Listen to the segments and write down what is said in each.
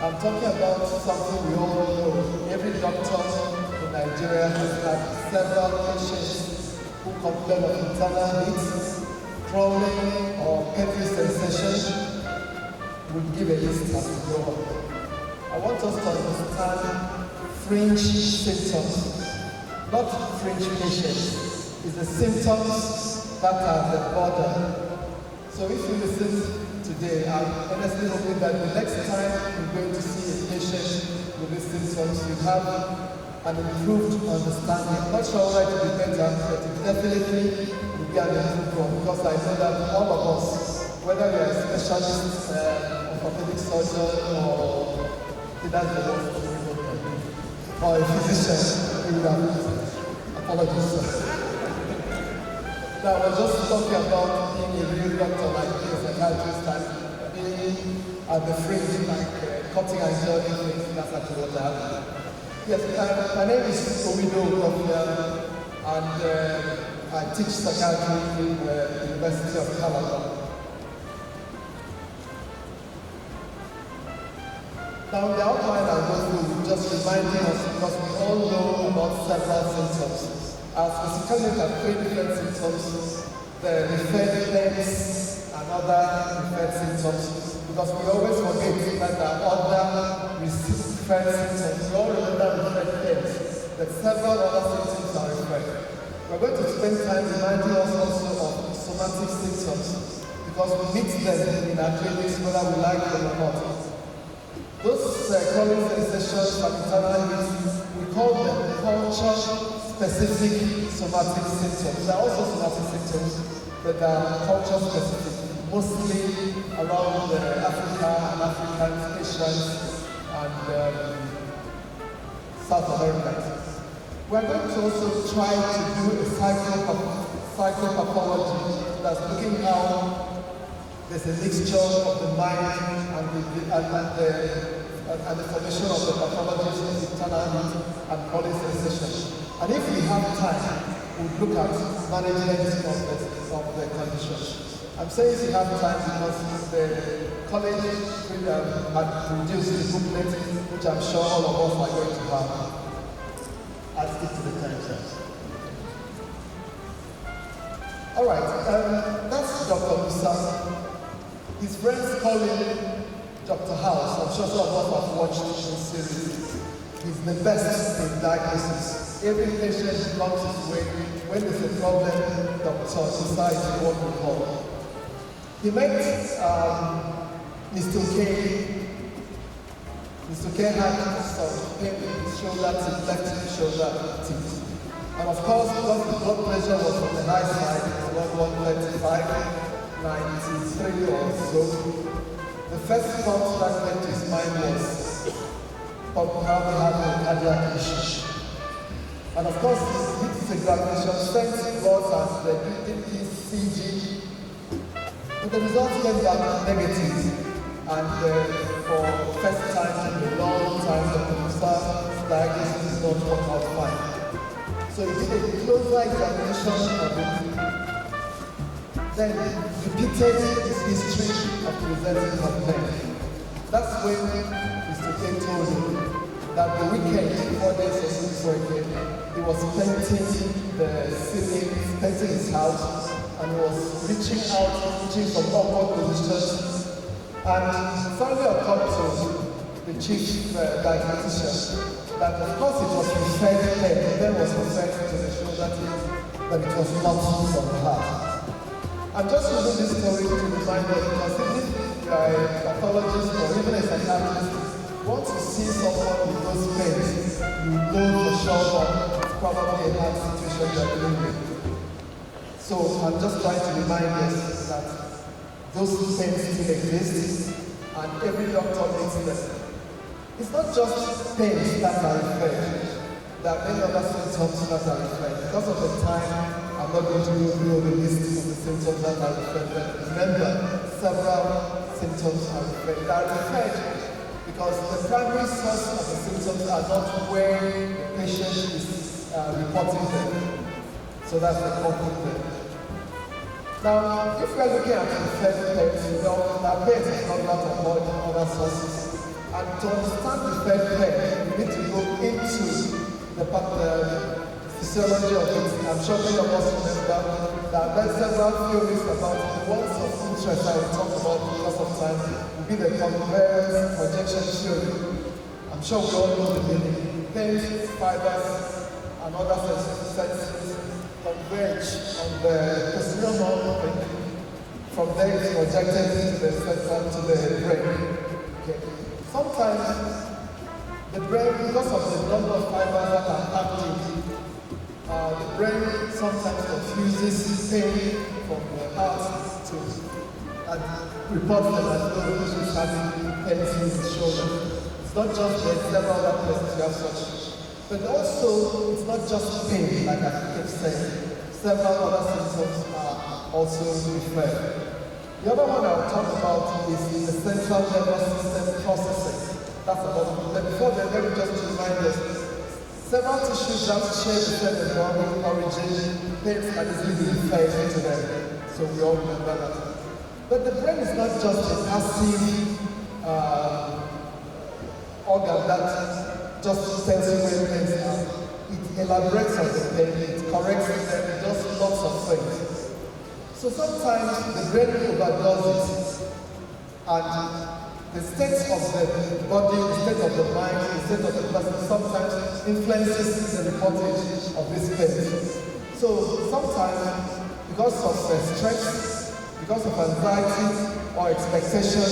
I'm talking about something we all know. Every doctor in Nigeria has had several patients who complain of internal heat, crawling, or every sensation. We'll give a list as we go on. I want us to understand fringe symptoms, not fringe patients. It's the symptoms that are the border. So if you listen today, I'm honestly hoping that the next time you're going to see a patient with these symptoms, you have an improved understanding. I'm not sure whether it will be better, but it definitely will be an improved one, because I know that all of us, whether you're a specialist, orthopedic surgeon, or or a physician, you have apologies, sir. Now, we're just talking about being a real doctor, like being a psychiatrist, and being at the fringe, like cutting and joining things. That's actually what I have. Yes, my name is Owido and I teach psychiatry in the University of Calabar. Now, the outline I'll go through, just reminding us, because we all know about several symptoms. As we look at 3 different symptoms, the referred pains and other referred symptoms, because we always forget that there are other referred symptoms. We all remember referred pains, but several other symptoms are referred. We're going to spend time reminding us also of somatic symptoms, because we meet them in our clinics whether we like them or not. Those chronic sensations and internal heat, we call them culture-specific somatic symptoms. There are also somatic symptoms that are culture-specific, mostly around Africa and African, Asians, and South America. We're going to also try to do a psychopathology that's looking how there's a mixture of the mind and the formation of the pathologies of internal heat and body sensation. And if we have time, we'll look at management of the condition. I'm saying if you have time because the college had produced a booklet, which I'm sure all of us are going to have. I'll stick to the time, sir. All right, that's Dr. Musa. His friends call him Dr. House. I'm sure some of us have watched this series. He's the best in diagnosis. Every patient who comes his way, when there's a problem, Dr. Musa is what we call. He met Mr. K. Mr. K had some pain in his shoulder teeth, left shoulder teeth. And of course, because the blood pressure was on the high side, it was 135. 93 or so, the first thought that went to his mind was probably having a cardiac issue. And of course, he did his examination, sent blood and the ECG, but the results came back negative. And for the first time in a long time, the Musa's diagnosis is not worked out fine. So he did a closer examination of it. Then repeated his history of presenting complaint. That's when Mr. K told him that the weekend, 4 days or so before he was painting the ceiling, painting his house, and he was reaching out, reaching some awkward positions, and finally occurred to the chief diagnostician that of course it was referred pain, then was referred to the shoulder teeth, but it was not from the heart. I'm just using this story to remind us, because if you are a pathologist or even a psychiatrist, want to see someone with those pains, you know for sure that it's probably a hard situation you're dealing with. So I'm just trying to remind us that those pains still exist, and every doctor needs them. It's not just pains that are referred. There are many other symptoms that are referred. Because of the time, I'm not going to go through the list of the symptoms that are referred. Remember, several symptoms are referred. They are referred because the primary source of the symptoms are not where the patient is reporting them. So that's the conflict there. Now, if we are looking at referred pains, there are pains that come out of other sources. And to understand the third pair, you need to go into the physiology of it. I'm sure many of us remember that there are several theories about the ones of interest I will talk about because of time will be the convergence projection theory. I'm sure we all know the meaning. Pain, fibers, and other senses converge on the posterior horn. From there it's projected into the center to the brain. Okay. Sometimes the brain, because of the number of fibers that are active, the brain sometimes confuses pain from the heart to and reports them as though the patient is having pain in his shoulder. It's not just there, several other places you have such. But also, it's not just pain, like I keep saying. Several other symptoms are also referred. The other one I'll talk about is the central nervous system processing. That's about it. But before then, let me just remind us, several tissues that share the same environmental origin, pain can easily be referred into them. So we all remember that. But the brain is not just a passive organ that just tells you where things are. It elaborates on the pain, it corrects them, it does lots of things. So sometimes the brain overdoes it, and the state of the body, the state of the mind, the state of the person sometimes influences the reportage of this pain. So sometimes, because of stress, because of anxiety or expectation,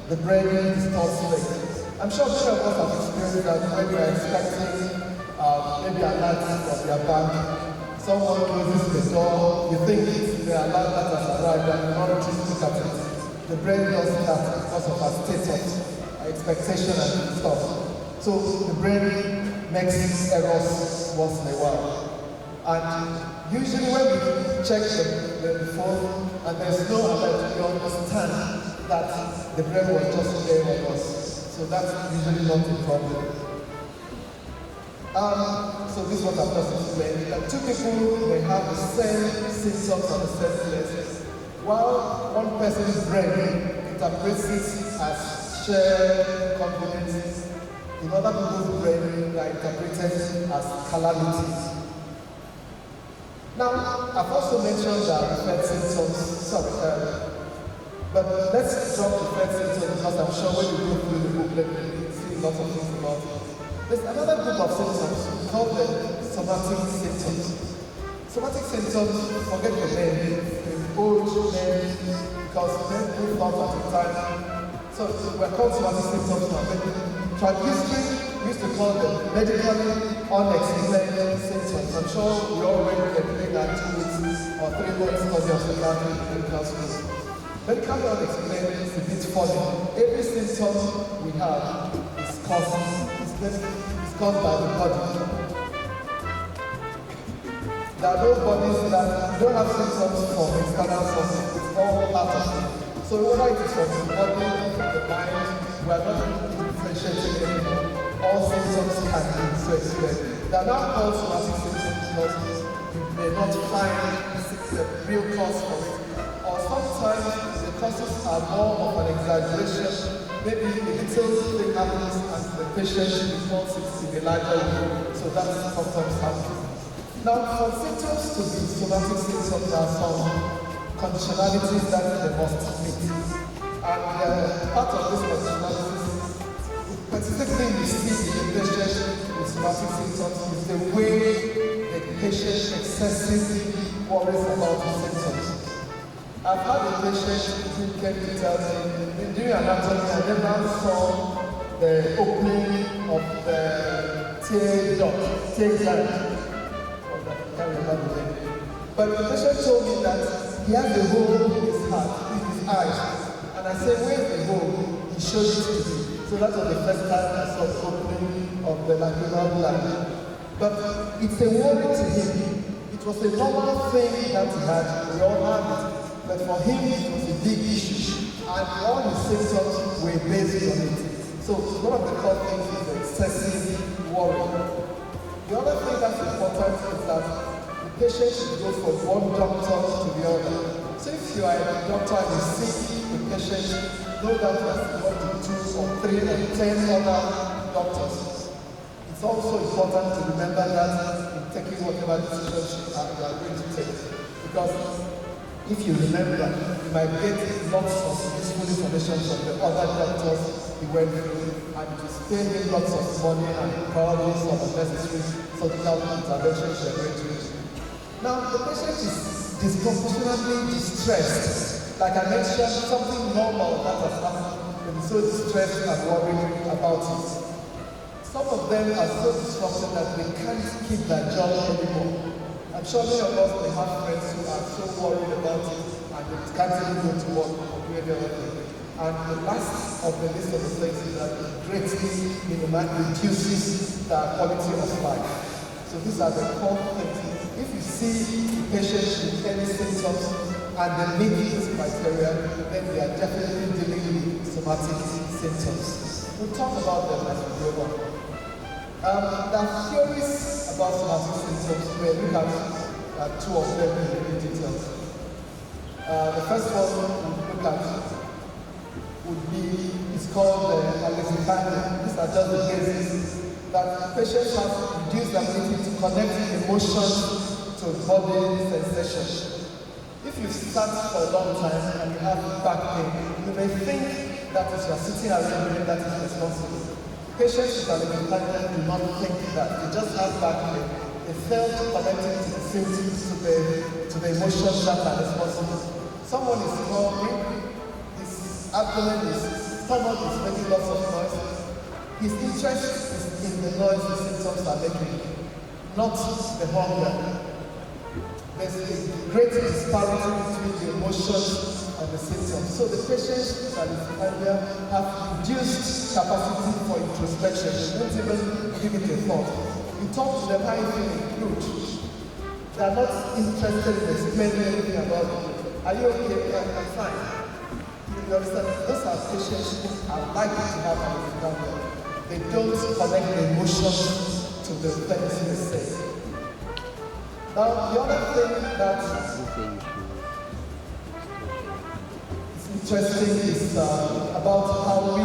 the brain distorts things. I'm sure many of us have experienced that when we are expecting maybe an alert from your bank. Someone closes the door, you think it's the alert that has arrived and you want to look at it. The brain does that because of our state of expectation and stuff. So the brain makes errors once in a while. And usually when we check the phone and there's no alert, we understand that the brain was just playing with us. So that's usually not a problem. So this is what I've just explained. That two people may have the same symptoms on the same place. While one person's brain interprets it as shared convenience, in other people's brain they are interpreted as calamity. Now, I've also mentioned that referred symptoms, but let's drop referred symptoms because I'm sure when you go through the booklet, you see lots of things about it. There's another group of symptoms, we call them somatic symptoms. Somatic symptoms, forget the name, the old name, because men moved out at the time. So we're called somatic symptoms now. But throughout history, we used to call them medically unexplained symptoms. I'm sure we all read the thing that 2 weeks or 3 months study of psychiatry in clinical schools. Medically unexplained is a bit funny. Every symptom we have is caused by the body. There are no bodies that don't have symptoms from external sources. It's all part of it. So whether it is from the body, the mind, we are not differentiating anymore. All symptoms can be so explained. They are now called somatic symptoms because you may not find the real cause for it. Or sometimes the causes are more of an exaggeration. Maybe a little thing happens and the patient reports it in a larger way. So that sometimes happens. Now, for symptoms to be somatic symptoms, there are some conditionalities that they must meet. And part of this conditionalities, particularly you see in the patient with somatic symptoms, is the way the patient excessively worries about the symptoms. I've had a patient who came to tell me, during anatomy, I never saw the opening of the tear gland. I can't remember the name. But the patient told me that he has a hole in his heart, in his eyes. And I said, where's the hole? He showed it to me. So that was the first time I saw the opening of the lacrimal gland. But it's a worry to him. It was a normal thing that he had. We all have it. But for him, it was a big issue. And all his symptoms were based on it. So one of the core things is the excessive worry. The other thing that's important is that the patient should go from one doctor to the other. So if you are a doctor and you see the patient, know that you are going to 2 or 3 or 10 other doctors. It's also important to remember that in taking whatever decisions you are going to take. Because if you remember, you might get lots of useful information from the other doctors you went through, and it will spend you lots of money and probably some unnecessary surgical interventions you are going to do. Now, the patient is disproportionately distressed. Like I mentioned, something normal that has happened, and so distressed and worried about it. Some of them are so disrupted that they can't keep their job anymore. I'm sure many of us may have friends who are so worried about it and they can't even go to work or do any other thing. And the last of the list of the things is that it greatly reduces the quality of life. So these are the core things. If you see the patient with any symptoms and they meet these criteria, then they are definitely dealing with somatic symptoms. We'll talk about them as we go on. There are theories about somatic symptoms. We'll look at two of them in detail. The first one we'll look at would be, it's called alexithymia. These are just the basics that patients have reduced ability to connect emotions to body sensation. If you start for a long time and you have back pain, you may think that is you're sitting around that is responsible. Patients with alexithymia do not think that. They just have back pain. They fail to connect it to the symptoms, to the emotions that are responsible. Someone is snoring, his abdomen, his stomach is making lots of noise. His interest is in the noise the symptoms are making, not the hunger. There's a great disparity between the emotions and the symptoms. So the patients with alexithymia have reduced capacity for introspection. They don't even give it a thought. You talk to them, how you feeling? Good. They are not interested in explaining anything about it. Are you okay? Yeah, I'm fine. You understand? Those are patients who are likely to have alexithymia. They don't connect the emotions to the things they say. Now, the other thing that is interesting is about how we